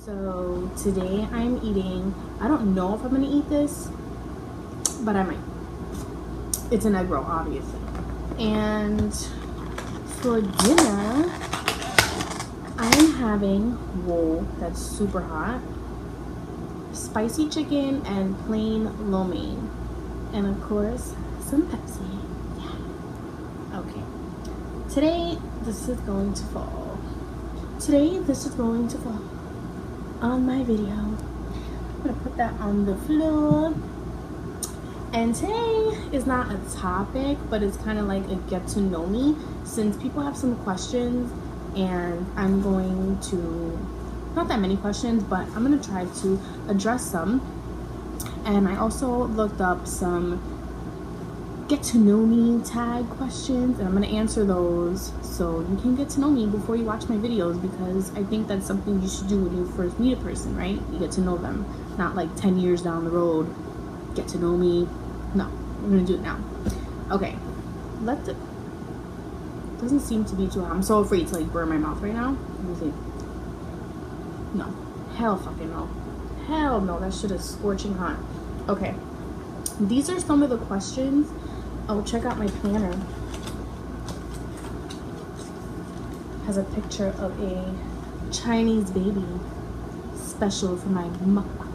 So today I'm eating, I don't know if I'm gonna eat this, but I might. It's an egg roll, obviously. And for dinner, I am having roll that's super hot, spicy chicken and plain lo mein, and of course some Pepsi. Yeah. Okay. Today this is going to fall on my video. I'm gonna put that on the floor. And today is not a topic, but it's kind of like a get to know me, since people have some questions, and I'm going to, not that many questions, but I'm gonna try to address some. And I also looked up some get to know me tag questions, and I'm gonna answer those so you can get to know me before you watch my videos, because I think that's something you should do when you first meet a person, right? You get to know them, not like 10 years down the road, get to know me. No, we're gonna do it now. Okay, doesn't seem to be too hot. I'm so afraid to like burn my mouth right now. Let me see. No, hell fucking no. Hell no, that shit is scorching hot. Okay, these are some of the questions. Oh, check out my planner. Has a picture of a Chinese baby, special for my mukbang.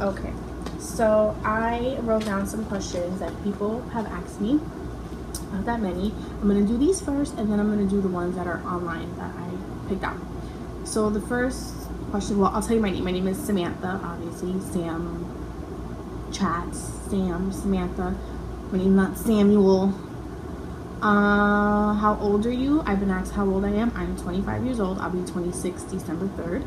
Okay, so I wrote down some questions that people have asked me. Not that many. I'm gonna do these first, and then I'm gonna do the ones that are online that I picked out. So the first question, well, I'll tell you my name. My name is Samantha, obviously. Sam chats, Sam, Samantha. My name's not Samuel. How old are you? I've been asked how old I am. I'm 25 years old. I'll be 26 December 3rd.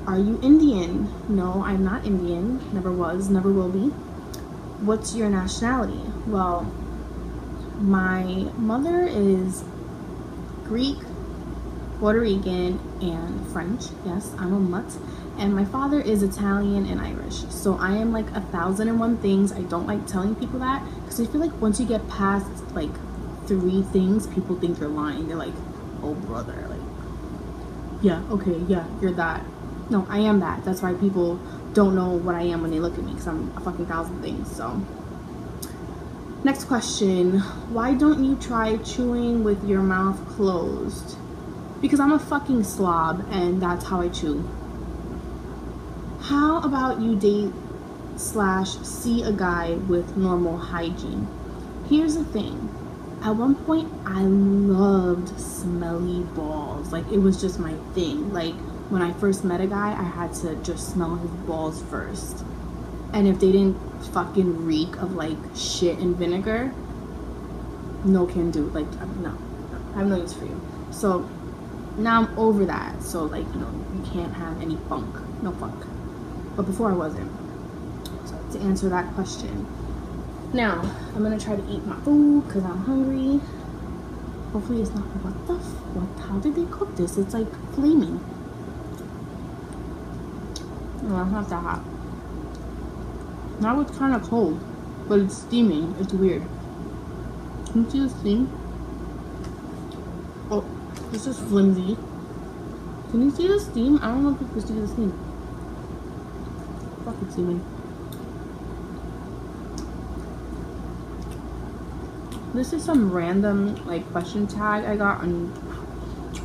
Are you Indian? No, I'm not Indian. Never was, never will be. What's your nationality? Well, my mother is Greek, Puerto Rican, and French. Yes, I'm a mutt. And my father is Italian and Irish. So I am like 1,001 things. I don't like telling people that, because I feel like once you get past like 3 things, people think you're lying. They're like, oh brother, like, yeah, okay, yeah, you're that. No, I am that. That's why people don't know what I am when they look at me, because I'm a fucking 1,000 things. So next question, why don't you try chewing with your mouth closed? Because I'm a fucking slob, and that's how I chew. How about you date/see a guy with normal hygiene? Here's the thing. At one point, I loved smelly balls. Like, it was just my thing. Like, when I first met a guy, I had to just smell his balls first. And if they didn't fucking reek of, like, shit and vinegar, no can do. Like, no. I have no use for you. So, now I'm over that. So, like, you know, you can't have any funk. No funk. But before I wasn't. So to answer that question. Now, I'm gonna try to eat my food because I'm hungry. Hopefully it's not, how did they cook this? It's like flaming. No, it's not that hot. Now it's kind of cold, but it's steaming. It's weird. Can you see the steam? Oh, it's just flimsy. Can you see the steam? I don't know if you can see the steam. Fucking steaming. This is some random like question tag I got on.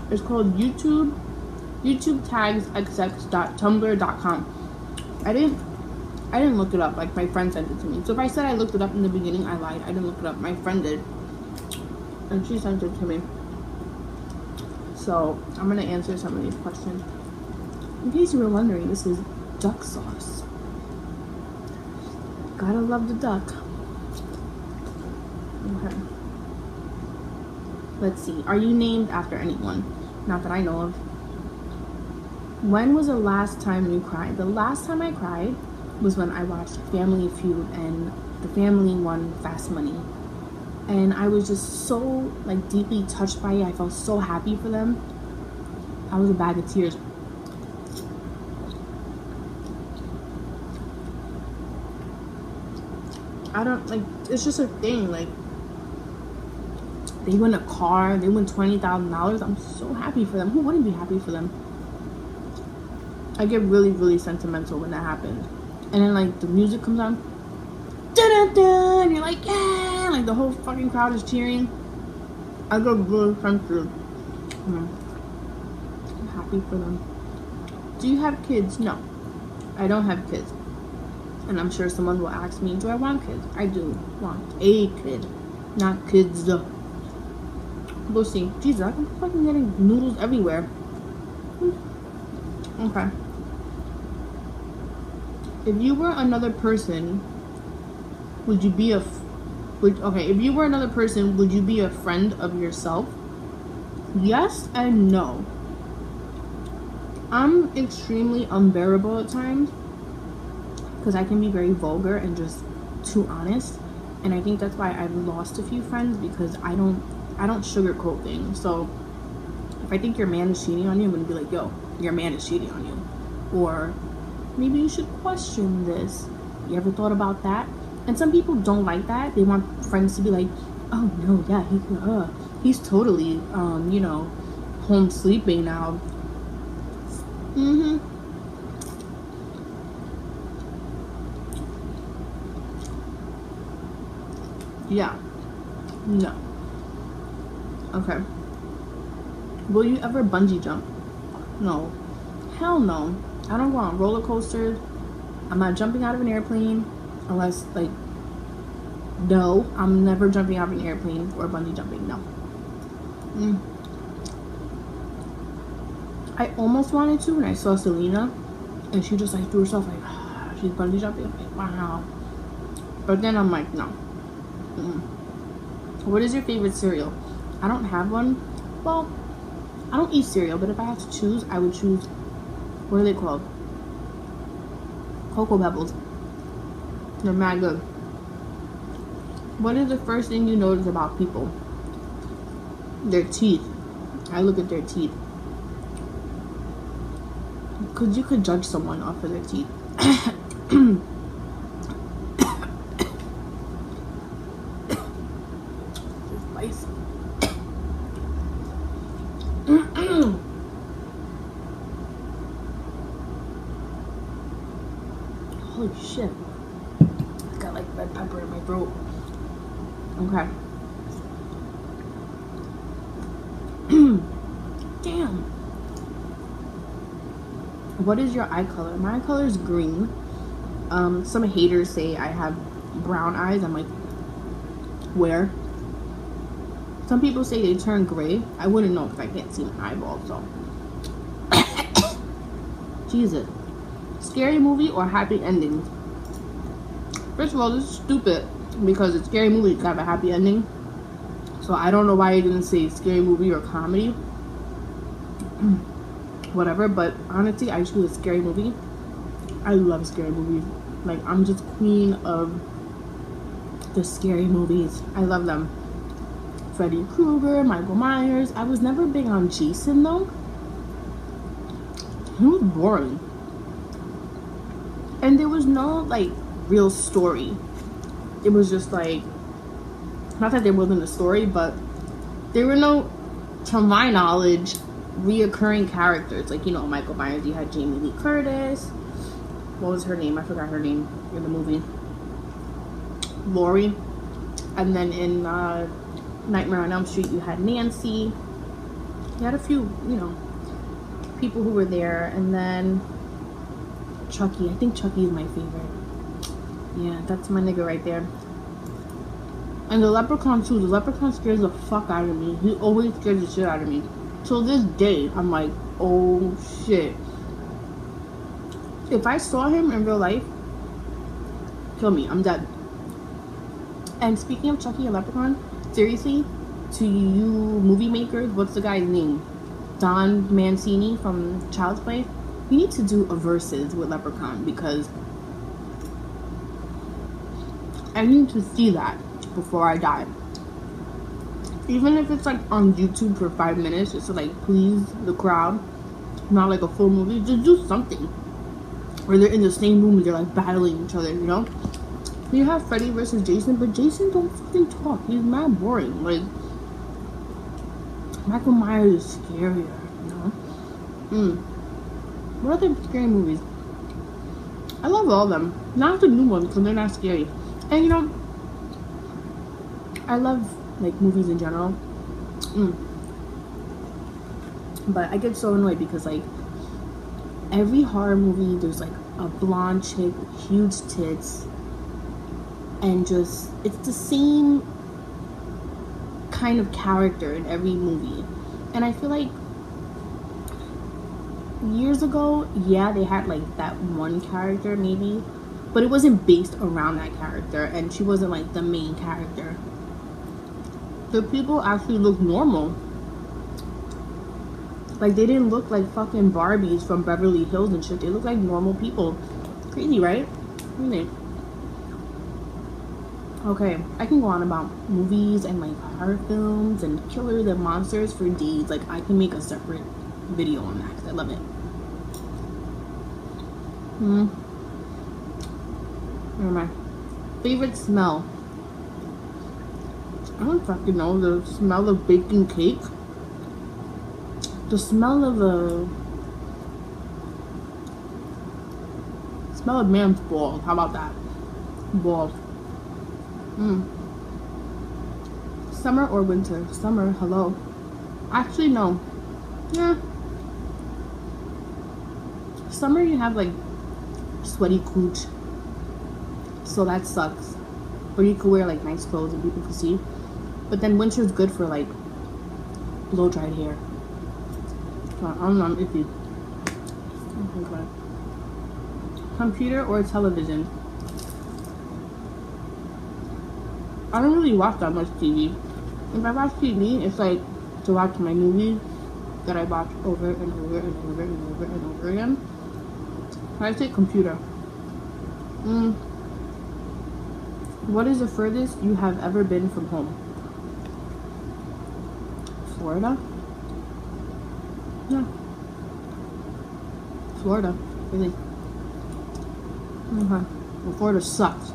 It's called YouTube tags xx.tumblr.com. I didn't look it up. Like, my friend sent it to me. So if I said I looked it up in the beginning, I lied. I didn't look it up. My friend did, and she sent it to me. So I'm gonna answer some of these questions. In case you were wondering, this is duck sauce. Gotta love the duck. Okay. Let's see. Are you named after anyone? Not that I know of. When was the last time you cried? The last time I cried was when I watched Family Feud and the family won Fast Money. And I was just so like deeply touched by it. I felt so happy for them. I was a bag of tears. I don't like, it's just a thing. Like, they win a car, they win $20,000. I'm so happy for them. Who wouldn't be happy for them? I get really, really sentimental when that happens. And then, like, the music comes on. Da-da-da, and you're like, yeah! Like, the whole fucking crowd is cheering. I get really sensitive. I'm happy for them. Do you have kids? No. I don't have kids. And I'm sure someone will ask me, do I want kids? I do want a kid. Not kids. We'll see. Jesus, I'm fucking getting noodles everywhere. Okay. If you were another person, would you be if you were another person, would you be a friend of yourself? Yes and no. I'm extremely unbearable at times because I can be very vulgar and just too honest, and I think that's why I've lost a few friends, because I don't sugarcoat things. So if I think your man is cheating on you, I'm gonna be like, yo, your man is cheating on you, or maybe you should question this. You ever thought about that? And some people don't like that. They want friends to be like, oh no, yeah, he's totally you know, home sleeping now. Yeah. No. Okay. Will you ever bungee jump? No. Hell no. I don't go on roller coasters. I'm not jumping out of an airplane unless, like, no, I'm never jumping out of an airplane or bungee jumping. No. I almost wanted to when I saw Selena, and she just like threw herself like, she's bungee jumping. I'm like, wow. But then I'm like, no. What is your favorite cereal? I don't have one. Well, I don't eat cereal, but if I had to choose, I would choose, what are they called? Cocoa Pebbles. They're mad good. What is the first thing you notice about people? Their teeth. I look at their teeth. Because you could judge someone off of their teeth. Spicy. Holy shit. I got like red pepper in my throat. Okay. Damn. What is your eye color? My eye color is green. Some haters say I have brown eyes. I'm like, where? Some people say they turn gray. I wouldn't know because I can't see my eyeballs, so. Jesus. Scary movie or happy endings? First of all, this is stupid because a scary movie can have a happy ending. So I don't know why you didn't say scary movie or comedy. Whatever, but honestly, I choose a scary movie. I love scary movies. Like, I'm just queen of the scary movies. I love them. Freddy Krueger, Michael Myers. I was never big on Jason though. He was boring. And there was no like real story. It was just like, not that there wasn't a story, but there were no, to my knowledge, reoccurring characters. Like, you know, Michael Myers, you had Jamie Lee Curtis. What was her name? I forgot her name in the movie. Laurie. And then in Nightmare on Elm Street, you had Nancy. You had a few, you know, people who were there. And then Chucky. I think Chucky is my favorite. Yeah, that's my nigga right there. And the Leprechaun too. The Leprechaun scares the fuck out of me. He always scares the shit out of me. Till this day, I'm like, oh shit. If I saw him in real life, kill me. I'm dead. And speaking of Chucky and Leprechaun, seriously, to you movie makers, what's the guy's name? Don Mancini from Child's Play. You need to do a versus with Leprechaun because I need to see that before I die. Even if it's like on YouTube for 5 minutes, just to like please the crowd, not like a full movie, just do something where they're in the same room and they're like battling each other, you know? You have Freddy versus Jason, but Jason don't fucking talk. He's mad boring. Like, Michael Myers is scarier, you know? What other scary movies? I love all of them. Not the new ones because they're not scary. And you know, I love like movies in general. But I get so annoyed because like every horror movie there's like a blonde chick with huge tits and just it's the same kind of character in every movie. And I feel like years ago, yeah, they had like that one character maybe, but it wasn't based around that character and she wasn't like the main character. The people actually look normal. Like, they didn't look like fucking Barbies from Beverly Hills and shit. They look like normal people. Crazy, right? Really. Okay, I can go on about movies and like horror films and killers and monsters for days. Like, I can make a separate video on that because I love it. My favorite smell. I don't fucking know. The smell of baking cake. The smell of man's balls. How about that? Balls. Summer or winter? Summer. Hello. Actually, no. Yeah. Summer, you have like sweaty cooch, so that sucks. Or you could wear like nice clothes and people can see. But then winter's good for like blow dried hair. So, I don't know, I'm iffy. Computer or television? I don't really watch that much TV. If I watch TV, it's like to watch my movies that I watch over and over and over and over and over again. I say computer. What is the furthest you have ever been from home? Florida? Yeah. Florida. Really? Okay. Well, Florida sucks.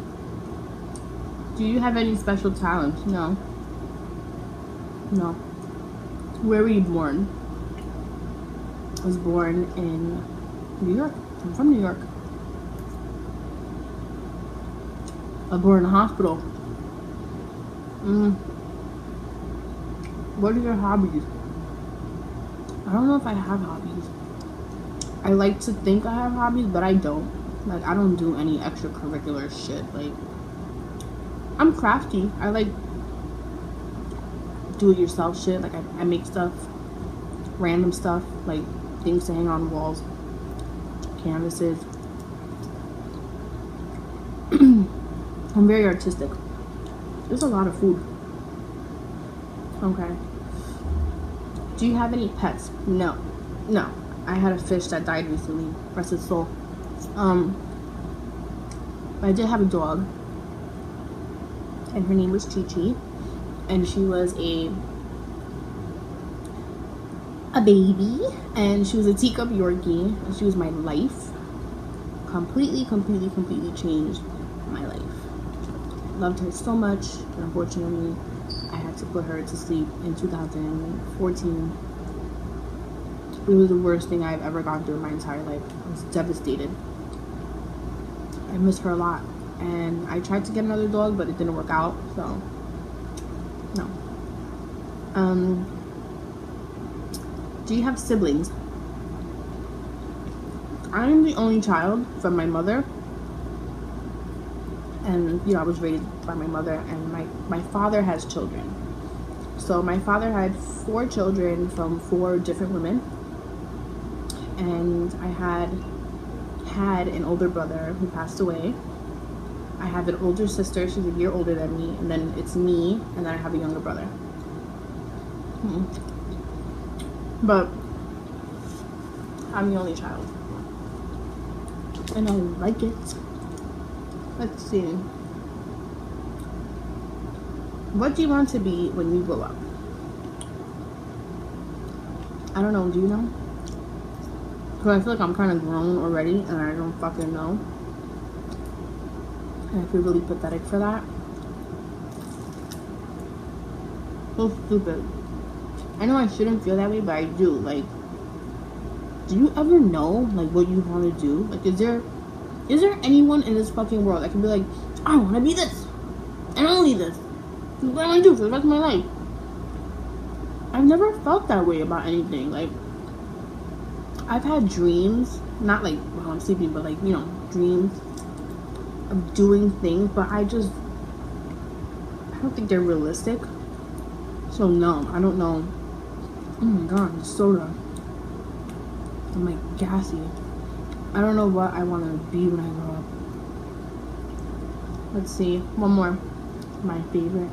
Do you have any special talents? No. No. Where were you born? I was born in New York. I'm from New York. I was born in a hospital. What are your hobbies? I don't know if I have hobbies. I like to think I have hobbies, but I don't. Like, I don't do any extracurricular shit. Like, I'm crafty. I like do-it-yourself shit. Like, I make stuff, random stuff, like things to hang on walls, canvases. I'm very artistic. There's a lot of food. Okay. Do you have any pets? No. No. I had a fish that died recently. Rest his soul. I did have a dog. And her name was Chi Chi. And she was a baby. And she was a teacup Yorkie. And she was my life. Completely changed my life. Loved her so much. And unfortunately, I had to put her to sleep in 2014. It was the worst thing I've ever gone through in my entire life. I was devastated. I miss her a lot. And I tried to get another dog, but it didn't work out. So, no. Do you have siblings? I am the only child from my mother. And, you know, I was raised by my mother. And my father has children. So my father had 4 children from 4 different women. And I had an older brother who passed away. I have an older sister. She's a year older than me. And then it's me. And then I have a younger brother. But I'm the only child. And I like it. Let's see. What do you want to be when you grow up? I don't know. Do you know? Because I feel like I'm kind of grown already and I don't fucking know. And I feel really pathetic for that. So stupid. I know I shouldn't feel that way, but I do. Like, Do you ever know like what you want to do? Like, is there anyone in this fucking world that can be like, I want to be this and only this? This is what I want to do for the rest of my life. I've never felt that way about anything. Like, I've had dreams, not like while I'm sleeping, but like, you know, dreams of doing things, but I don't think they're realistic. So no, I don't know. Oh my god, the soda. I'm like gassy. I don't know what I want to be when I grow up. Let's see, one more. My favorite.